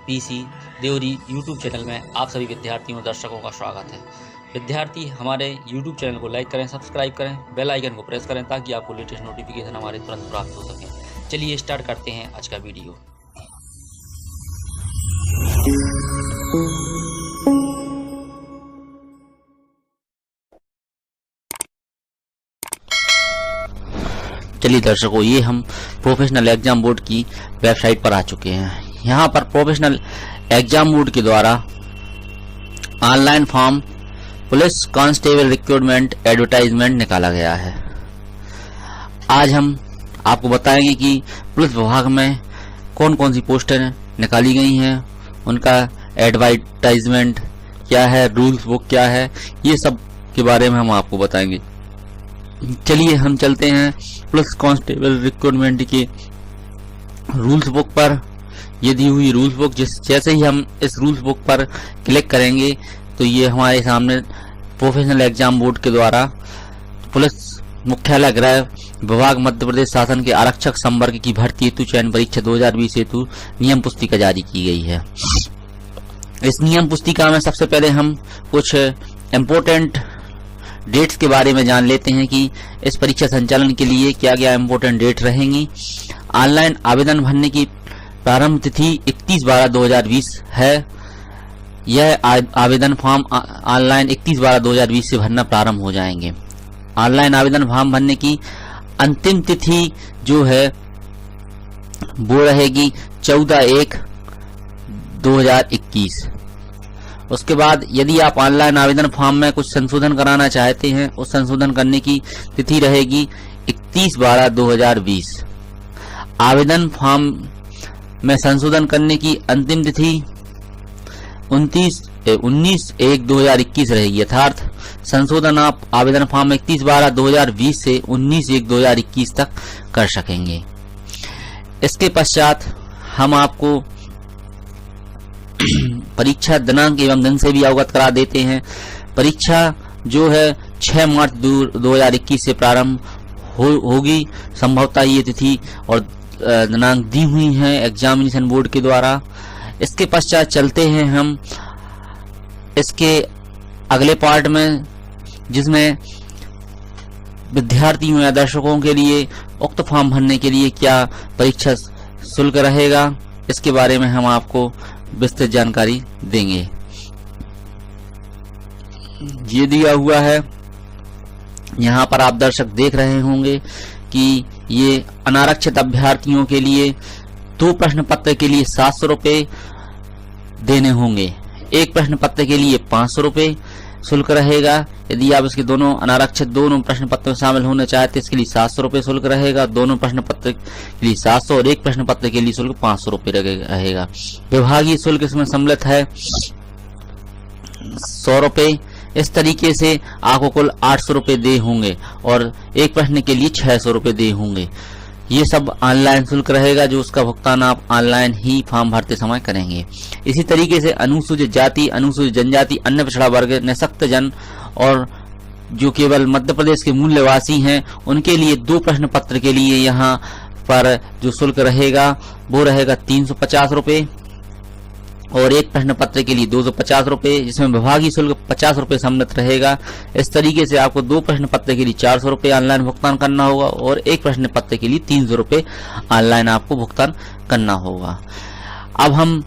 PC Deori YouTube channel में आप सभी विद्यार्थियों और दर्शकों का स्वागत है। विद्यार्थी हमारे यूट्यूब चैनल को लाइक करें, सब्सक्राइब करें, बेल आइकन को प्रेस करें ताकि आपको लेटेस्ट नोटिफिकेशन हमारे तुरंत प्राप्त हो सके। चलिए स्टार्ट करते हैं आज का वीडियो। चलिए दर्शकों, ये हम प्रोफेशनल एग्जाम बोर्ड की वेबसाइट पर आ चुके हैं। यहाँ पर प्रोफेशनल एग्जाम बोर्ड के द्वारा online form police constable recruitment advertisement निकाला गया है। आज हम आपको बताएंगे कि पुलिस विभाग में कौन कौन सी पोस्टें निकाली गई हैं, उनका एडवर्टाइजमेंट क्या है, रूल्स बुक क्या है, ये सब के बारे में हम आपको बताएंगे। चलिए हम चलते हैं पुलिस कांस्टेबल रिक्रूटमेंट के रूल्स बुक पर। ये दी हुई रूल्स बुक, जैसे ही हम इस रूल्स बुक पर क्लिक करेंगे तो ये हमारे सामने प्रोफेशनल एग्जाम बोर्ड के द्वारा पुलिस मुख्यालय गृह विभाग मध्य प्रदेश शासन के आरक्षक संवर्ग की भर्ती हेतु चयन परीक्षा 2020 हेतु नियम पुस्तिका जारी की गई है। इस नियम पुस्तिका में सबसे पहले हम कुछ इम्पोर्टेंट डेट्स के बारे में जान लेते हैं कि इस परीक्षा संचालन के लिए क्या क्या इम्पोर्टेंट डेट रहेंगी। ऑनलाइन आवेदन भरने की प्रारंभ तिथि 31/12/2020 है। यह आवेदन फॉर्म ऑनलाइन 31/12/2020 से भरना प्रारंभ हो जाएंगे। ऑनलाइन आवेदन फॉर्म भरने की अंतिम तिथि जो है वो रहेगी 14/1/2021। उसके बाद यदि आप ऑनलाइन आवेदन फॉर्म में कुछ संशोधन कराना चाहते हैं, उस संशोधन करने की तिथि रहेगी 31/12/2020। आवेदन फॉर्म में संशोधन करने की अंतिम तिथि 19/1/2021 रहेगी। अर्थात संशोधन आप आवेदन फॉर्म 31/12/2020 से 19/1/2021 तक कर सकेंगे। इसके पश्चात हम आपको परीक्षा दिनांक एवं दिन से भी अवगत करा देते हैं। परीक्षा जो है 6 मार्च 2021 से प्रारंभ होगी। संभवतः ये तिथि और दिनांक दी हुई हैं एग्जामिनेशन बोर्ड के द्वारा। इसके पश्चात चलते हैं हम इसके अगले पार्ट में, जिसमें विद्यार्थियों या दर्शकों के लिए उक्त फॉर्म भरने के लिए क्या परीक्षा शुल्क रहेगा, इसके बारे में हम आपको विस्तृत जानकारी देंगे। ये दिया हुआ है, यहाँ पर आप दर्शक देख रहे होंगे कि ये अनारक्षित अभ्यर्थियों के लिए 2 प्रश्न पत्र के लिए 700 रुपये देने होंगे। एक प्रश्न पत्र के लिए 500 रुपये शुल्क रहेगा। यदि आप इसके दोनों अनारक्षित दोनों प्रश्न पत्र में शामिल होना चाहते हैं, इसके लिए 700 रुपये शुल्क रहेगा। दोनों प्रश्न पत्र के लिए 700 और एक प्रश्न पत्र के लिए शुल्क 500 रुपये रहेगा। विभागीय शुल्क इसमें सम्मिलित है 100 रुपये। इस तरीके से आपको कुल 800 रुपये दे होंगे और एक प्रश्न के लिए 600 रुपये दे होंगे। ये सब ऑनलाइन शुल्क रहेगा, जो उसका भुगतान आप ऑनलाइन ही फॉर्म भरते समय करेंगे। इसी तरीके से अनुसूचित जाति, अनुसूचित जनजाति, अन्य पिछड़ा वर्ग, निःशक्त जन और जो केवल मध्य प्रदेश के मूल निवासी हैं, उनके लिए 2 प्रश्न पत्र के लिए यहाँ पर जो शुल्क रहेगा वो रहेगा 350 रुपये और एक प्रश्न पत्र के लिए 250 रुपये, जिसमें विभागीय शुल्क 50 रुपये सम्मिलित रहेगा। इस तरीके से आपको 2 प्रश्न पत्र के लिए 400 रुपये ऑनलाइन भुगतान करना होगा और एक प्रश्न पत्र के लिए 300 रुपये ऑनलाइन आपको भुगतान करना होगा। अब हम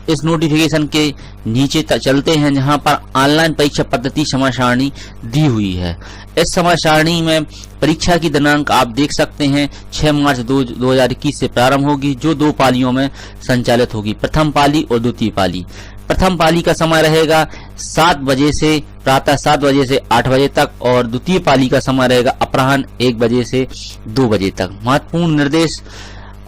इस नोटिफिकेशन के नीचे चलते हैं, जहां पर ऑनलाइन परीक्षा पद्धति समय सारणी दी हुई है। इस समय सारणी में परीक्षा की दिनांक आप देख सकते हैं 6 मार्च 2021 से प्रारंभ होगी, जो 2 पालियों में संचालित होगी, प्रथम पाली और द्वितीय पाली। प्रथम पाली का समय रहेगा 7 बजे से प्रातः 7 बजे से 8 बजे तक और द्वितीय पाली का समय रहेगा अपराह्न 1 बजे से 2 बजे तक। महत्वपूर्ण निर्देश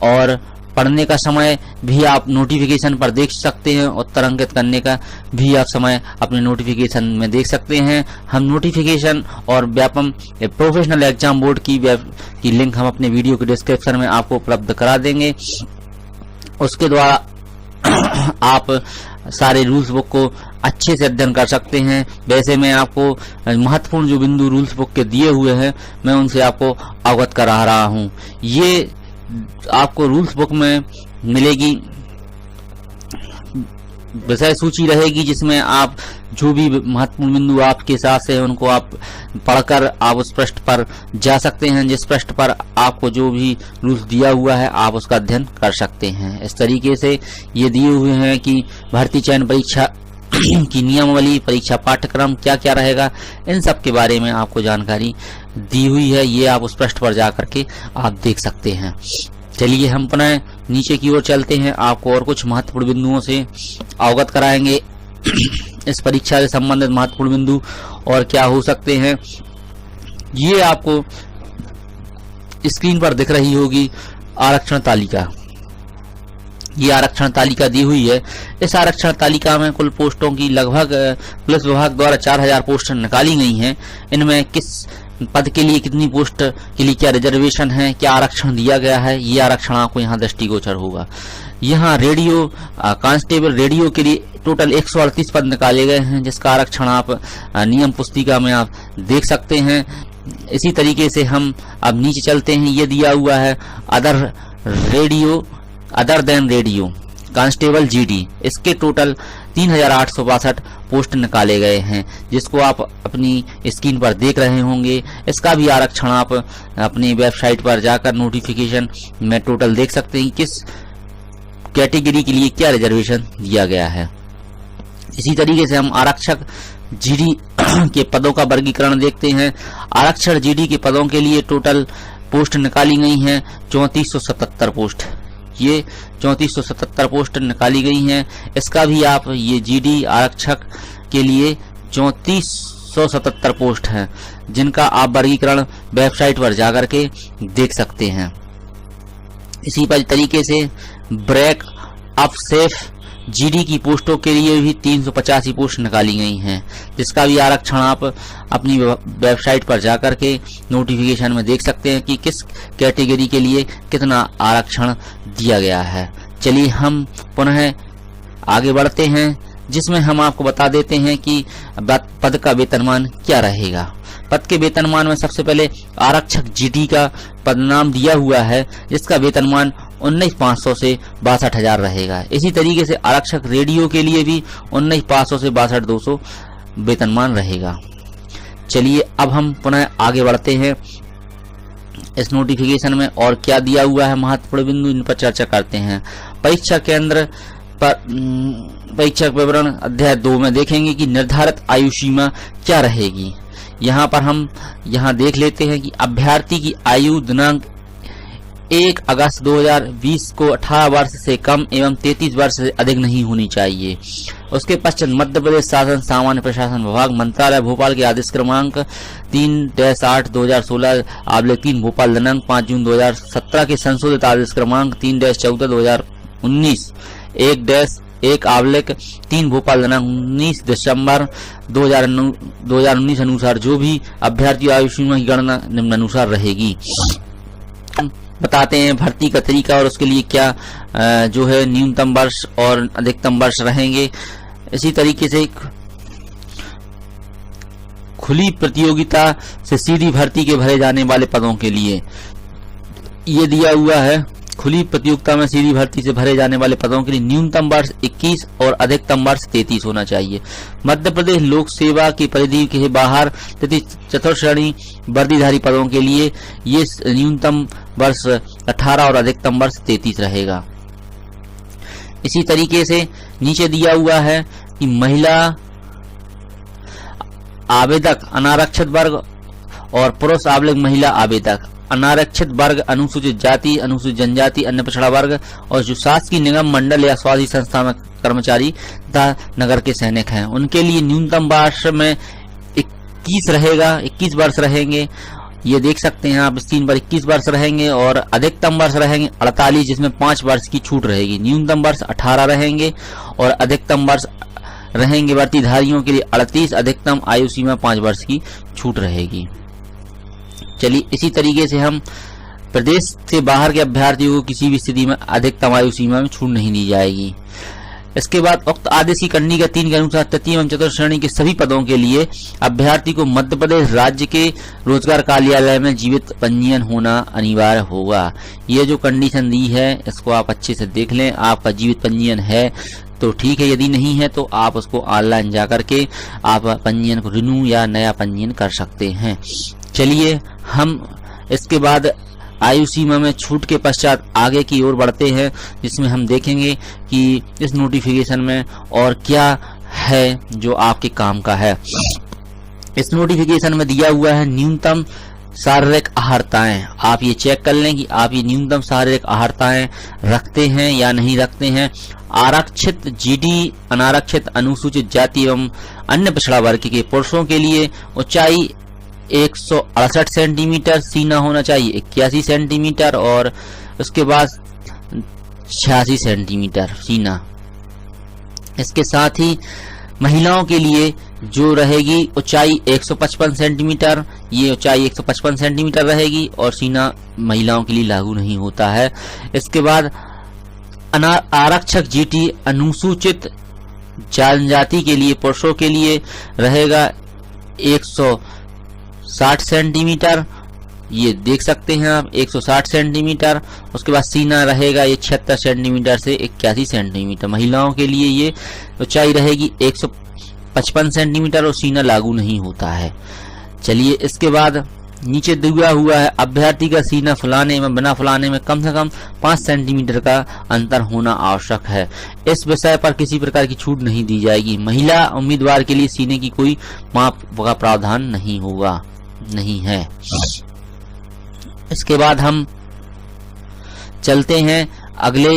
और पढ़ने का समय भी आप नोटिफिकेशन पर देख सकते हैं, उत्तरांकित करने का भी आप समय अपने नोटिफिकेशन में देख सकते हैं। हम नोटिफिकेशन और व्यापम प्रोफेशनल एग्जाम बोर्ड की लिंक हम अपने वीडियो के डिस्क्रिप्शन में आपको उपलब्ध करा देंगे। उसके द्वारा आप सारे रूल्स बुक को अच्छे से अध्ययन कर सकते हैं। वैसे मैं आपको महत्वपूर्ण जो बिंदु रूल्स बुक के दिए हुए हैं, मैं उनसे आपको अवगत करा रहा हूं। ये आपको रूल्स बुक में मिलेगी विषय सूची रहेगी, जिसमें आप जो भी महत्वपूर्ण बिंदु आपके साथ से उनको आप पढ़कर आप उस पृष्ठ पर जा सकते हैं, जिस पृष्ठ पर आपको जो भी रूल्स दिया हुआ है आप उसका अध्ययन कर सकते हैं। इस तरीके से ये दिए हुए हैं कि भर्ती चयन परीक्षा की नियमावली, परीक्षा पाठ्यक्रम क्या क्या रहेगा, इन सब के बारे में आपको जानकारी दी हुई है। ये आप उस पृष्ठ पर जा करके आप देख सकते हैं। चलिए हम पुनः नीचे की ओर चलते हैं, आपको और कुछ महत्वपूर्ण बिंदुओं से अवगत कराएंगे। इस परीक्षा से संबंधित महत्वपूर्ण बिंदु और क्या हो सकते हैं, ये आपको स्क्रीन पर दिख रही होगी आरक्षण तालिका। ये आरक्षण तालिका दी हुई है। इस आरक्षण तालिका में कुल पोस्टों की लगभग पुलिस विभाग द्वारा 4000 पोस्ट निकाली गई हैं। इनमें किस पद के लिए कितनी पोस्ट के लिए क्या रिजर्वेशन है, क्या आरक्षण दिया गया है, ये आरक्षण आपको यहाँ दृष्टिगोचर होगा। यहाँ रेडियो कांस्टेबल रेडियो के लिए टोटल 138 पद निकाले गए हैं, जिसका आरक्षण आप नियम पुस्तिका में आप देख सकते हैं। इसी तरीके से हम अब नीचे चलते हैं। ये दिया हुआ है other than radio constable GD, इसके टोटल 3862 पोस्ट निकाले गए हैं, जिसको आप अपनी स्क्रीन पर देख रहे होंगे। इसका भी आरक्षण आप अपनी वेबसाइट पर जाकर नोटिफिकेशन में टोटल देख सकते हैं किस कैटेगरी के लिए क्या रिजर्वेशन दिया गया है। इसी तरीके से हम आरक्षक जीडी के पदों का वर्गीकरण देखते हैं। आरक्षक जीडी के पदों के लिए टोटल पोस्ट निकाली गई हैं 3477 पोस्ट। ये 3477 पोस्ट निकाली गई हैं। इसका भी आप ये जीडी आरक्षक के लिए 3477 पोस्ट हैं, जिनका आप वर्गीकरण वेबसाइट पर जाकर के देख सकते हैं। इसी तरीके से ब्रेक अप सेफ जीडी की पोस्टों के लिए भी 385 पोस्ट निकाली गई हैं, जिसका भी आरक्षण आप अपनी वेबसाइट पर जाकर के नोटिफिकेशन में देख सकते हैं कि किस कैटेगरी के लिए कितना आरक्षण दिया गया है। चलिए हम पुनः आगे बढ़ते हैं, जिसमें हम आपको बता देते हैं कि पद का वेतनमान क्या रहेगा। पद के वेतनमान में सबसे पहले आरक्षक जीडी का पदनाम दिया हुआ है, जिसका वेतनमान 19,500 से 62,000 रहेगा। इसी तरीके से आरक्षक रेडियो के लिए भी 19,500 से 62,200 वेतनमान रहेगा। चलिए अब हम पुनः आगे बढ़ते हैं। इस नोटिफिकेशन में और क्या दिया हुआ है महत्वपूर्ण बिंदु, इन पर चर्चा करते हैं। परीक्षा केंद्र पर परीक्षा विवरण अध्याय 2 में देखेंगे कि निर्धारित आयु सीमा क्या रहेगी। यहाँ पर हम देख लेते हैं कि अभ्यर्थी की आयु दिनांक 1 अगस्त 2020 को 18 वर्ष से कम एवं 33 वर्ष से अधिक नहीं होनी चाहिए। उसके पश्चात मध्य प्रदेश शासन सामान्य प्रशासन विभाग मंत्रालय भोपाल के आदेश क्रमांक 3-8/2016/3 भोपाल दिनांक 5 जून 2017 के संशोधित आदेश क्रमांक 3-14/2019 1-1/3 भोपाल दिनांक 19 दिसंबर 2019 अनुसार जो भी अभ्यर्थी आयु सीमा की गणना निम्नानुसार रहेगी। बताते हैं भर्ती का तरीका और उसके लिए क्या जो है न्यूनतम वर्ष और अधिकतम वर्ष रहेंगे। इसी तरीके से खुली प्रतियोगिता से सीधी भर्ती के भरे जाने वाले पदों के लिए ये दिया हुआ है। खुली प्रतियोगिता में सीधी भर्ती से भरे जाने वाले पदों के लिए न्यूनतम वर्ष 21 और अधिकतम वर्ष 33 होना चाहिए। मध्य प्रदेश लोक सेवा की परिधि के बाहर चतुर्थ श्रेणी वर्दीधारी पदों के लिए ये न्यूनतम वर्ष 18 और अधिकतम वर्ष 33 रहेगा। इसी तरीके से नीचे दिया हुआ है कि महिला आवेदक अनारक्षित वर्ग और पुरुष महिला आवेदक अनारक्षित वर्ग, अनुसूचित जाति, अनुसूचित जनजाति, अन्य पिछड़ा वर्ग और जो शासकीय निगम मंडल या स्वास्थ्य संस्था में कर्मचारी तथा नगर के सैनिक हैं, उनके लिए न्यूनतम वर्ष में 21 रहेगा, 21 वर्ष रहेंगे। ये देख सकते हैं आप स्क्रीन पर 21 वर्ष रहेंगे और अधिकतम वर्ष रहेंगे 48, जिसमें 5 वर्ष की छूट रहेगी। न्यूनतम वर्ष 18 रहेंगे और अधिकतम वर्ष रहेंगे वर्दीधारियों के लिए 38, अधिकतम आयु सीमा 5 वर्ष की छूट रहेगी। चलिए इसी तरीके से हम प्रदेश से बाहर के अभ्यर्थियों को किसी भी स्थिति में अधिकतम आयु सीमा में छूट नहीं दी जाएगी। इसके बाद उक्त आदेश की कंडिका 3 के अनुसार तृतीय एवं चतुर्थ श्रेणी के सभी पदों के लिए अभ्यर्थी को मध्य प्रदेश राज्य के रोजगार कार्यालय में जीवित पंजीयन होना अनिवार्य होगा। ये जो कंडीशन दी है इसको आप अच्छे से देख लें। आपका जीवित पंजीयन है तो ठीक है, यदि नहीं है तो आप उसको ऑनलाइन जाकर के आप पंजीयन को रिन्यू या नया पंजीयन कर सकते हैं। चलिए हम इसके बाद आयु सीमा में छूट के पश्चात आगे की ओर बढ़ते हैं, जिसमें हम देखेंगे कि इस नोटिफिकेशन में और क्या है जो आपके काम का है। इस नोटिफिकेशन में दिया हुआ है न्यूनतम शारीरिक अहर्ताएं। आप ये चेक कर लें कि आप ये न्यूनतम शारीरिक अहर्ताएं रखते हैं या नहीं रखते हैं। आरक्षित जीडी, अनारक्षित अनुसूचित जाति एवं अन्य पिछड़ा वर्ग के पुरुषों के लिए ऊंचाई 168 सेंटीमीटर, सीना होना चाहिए 81 सेंटीमीटर और उसके बाद 86 सेंटीमीटर सीना। इसके साथ ही महिलाओं के लिए जो रहेगी ऊंचाई 155 सेंटीमीटर, ये ऊंचाई 155 सेंटीमीटर रहेगी और सीना महिलाओं के लिए लागू नहीं होता है। इसके बाद आरक्षक जीटी अनुसूचित जनजाति के लिए पुरुषों के लिए रहेगा 160 सेंटीमीटर, ये देख सकते हैं आप 160 सेंटीमीटर। उसके बाद सीना रहेगा ये 76 सेंटीमीटर से 81 सेंटीमीटर। महिलाओं के लिए ये ऊंचाई रहेगी 155 सेंटीमीटर और सीना लागू नहीं होता है। चलिए इसके बाद नीचे दिया हुआ है अभ्यर्थी का सीना फुलाने में बिना फुलाने में कम से कम 5 सेंटीमीटर का अंतर होना आवश्यक है। इस विषय पर किसी प्रकार की छूट नहीं दी जाएगी। महिला उम्मीदवार के लिए सीने की कोई माप का प्रावधान नहीं है। इसके बाद हम चलते हैं अगले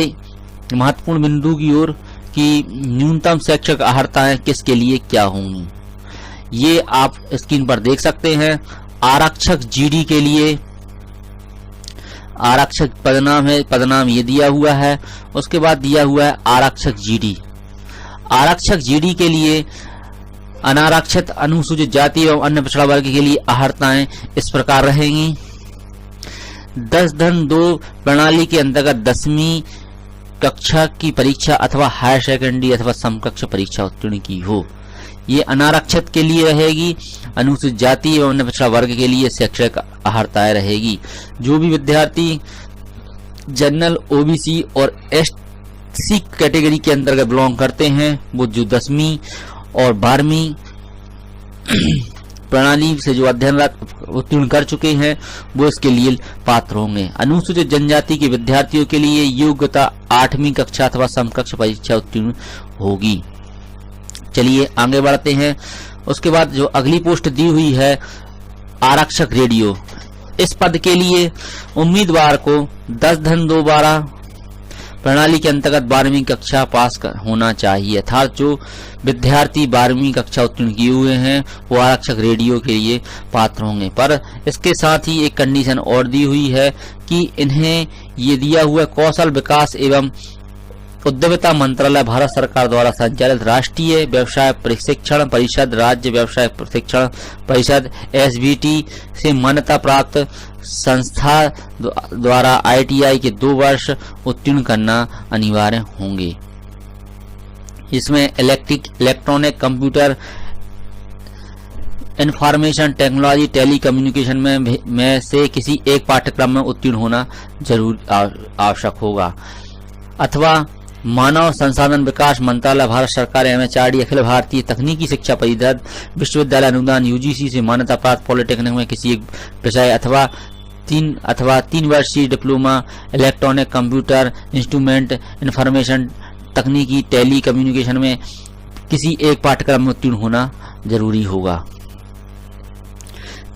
महत्वपूर्ण बिंदु की ओर कि न्यूनतम शैक्षिक अहर्ताएं किसके लिए क्या होंगी। ये आप स्क्रीन पर देख सकते हैं। आरक्षक जीडी के लिए आरक्षक पदनाम है, पदनाम ये दिया हुआ है। उसके बाद दिया हुआ है आरक्षक जीडी। आरक्षक जीडी के लिए अनारक्षित अनुसूचित जाति एवं अन्य पिछड़ा वर्ग के लिए अहर्ताएं इस प्रकार रहेंगी। 10-2 प्रणाली के अंतर्गत 10वीं कक्षा की परीक्षा अथवा हायर सेकेंडरी अथवा समकक्ष परीक्षा उत्तीर्ण की हो, ये अनारक्षित के लिए रहेगी। अनुसूचित जाति एवं अन्य पिछड़ा वर्ग के लिए शैक्षिक अहर्ताएं रहेगी। जो भी विद्यार्थी जनरल, ओबीसी और एससी कैटेगरी के अंतर्गत बिलोंग करते हैं, वो जो 10वीं और 12वीं प्रणाली से जो अध्ययनरत उत्तीर्ण कर चुके हैं वो इसके लिए पात्र होंगे। अनुसूचित जनजाति के विद्यार्थियों के लिए योग्यता 8वीं कक्षा अथवा समकक्ष परीक्षा उत्तीर्ण होगी। चलिए आगे बढ़ते हैं। उसके बाद जो अगली पोस्ट दी हुई है आरक्षक रेडियो, इस पद के लिए उम्मीदवार को 10-2 प्रणाली के अंतर्गत 12वीं कक्षा पास होना चाहिए, अर्थात जो विद्यार्थी 12वीं कक्षा उत्तीर्ण किए हुए हैं वो आरक्षक रेडियो के लिए पात्र होंगे। पर इसके साथ ही एक कंडीशन और दी हुई है कि इन्हें ये दिया हुआ कौशल विकास एवं उद्यमिता मंत्रालय भारत सरकार द्वारा संचालित राष्ट्रीय व्यवसाय प्रशिक्षण परिषद, राज्य व्यवसाय प्रशिक्षण परिषद एसबीटी से मान्यता प्राप्त संस्था द्वारा आईटीआई के 2 वर्ष उत्तीर्ण करना अनिवार्य होंगे। इसमें electronic computer, information technology, telecommunication में से किसी एक पाठ्यक्रम में उत्तीर्ण होना जरूर आवश्यक होगा, अथवा मानव संसाधन विकास मंत्रालय भारत सरकार एमएचआरडी अखिल भारतीय तकनीकी शिक्षा परिषद विश्वविद्यालय अनुदान यूजीसी से मान्यता प्राप्त पॉलिटेक्निक में किसी एक विषय अथवा 3 वर्षीय diploma electronic computer instrument information तकनीकी टेली कम्युनिकेशन में किसी एक पाठ्यक्रम में उत्तीर्ण होना जरूरी होगा।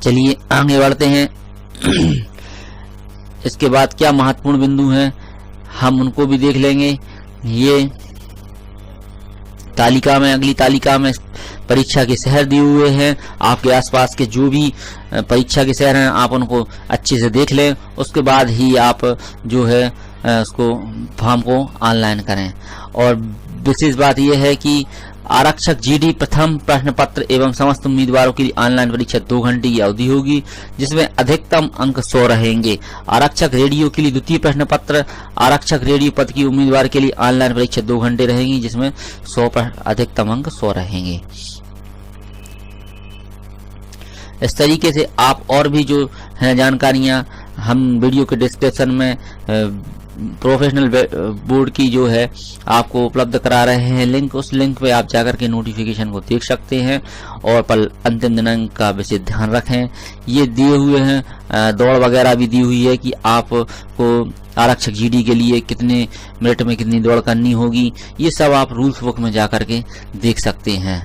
चलिए आगे बढ़ते हैं। इसके बाद क्या महत्वपूर्ण बिंदु हैं हम उनको भी देख लेंगे। ये तालिका में, अगली तालिका में परीक्षा के शहर दिए हुए हैं। आपके आसपास के जो भी परीक्षा के शहर हैं आप उनको अच्छे से देख लें, उसके बाद ही आप जो है उसको फॉर्म को ऑनलाइन करें। और विशेष बात यह है कि आरक्षक जीडी प्रथम प्रश्न पत्र एवं समस्त उम्मीदवारों की ऑनलाइन परीक्षा 2 घंटे की अवधि होगी, जिसमें अधिकतम अंक 100 रहेंगे। आरक्षक रेडियो के लिए द्वितीय प्रश्न पत्र, आरक्षक रेडियो पद की उम्मीदवार के लिए ऑनलाइन परीक्षा 2 घंटे रहेंगी, जिसमें 100 अधिकतम अंक 100 रहेंगे। इस तरीके से आप और भी जो है जानकारियां हम वीडियो के डिस्क्रिप्शन में प्रोफेशनल बोर्ड की जो है आपको उपलब्ध करा रहे हैं लिंक। उस लिंक पे आप जाकर के नोटिफिकेशन को देख सकते हैं और पर अंतिम दिनांक का विशेष ध्यान रखें। ये दिए हुए हैं दौड़ वगैरह भी दी हुई है कि आपको आरक्षक जीडी के लिए कितने मिनट में कितनी दौड़ करनी होगी। ये सब आप रूल्स बुक में जाकर के देख सकते हैं।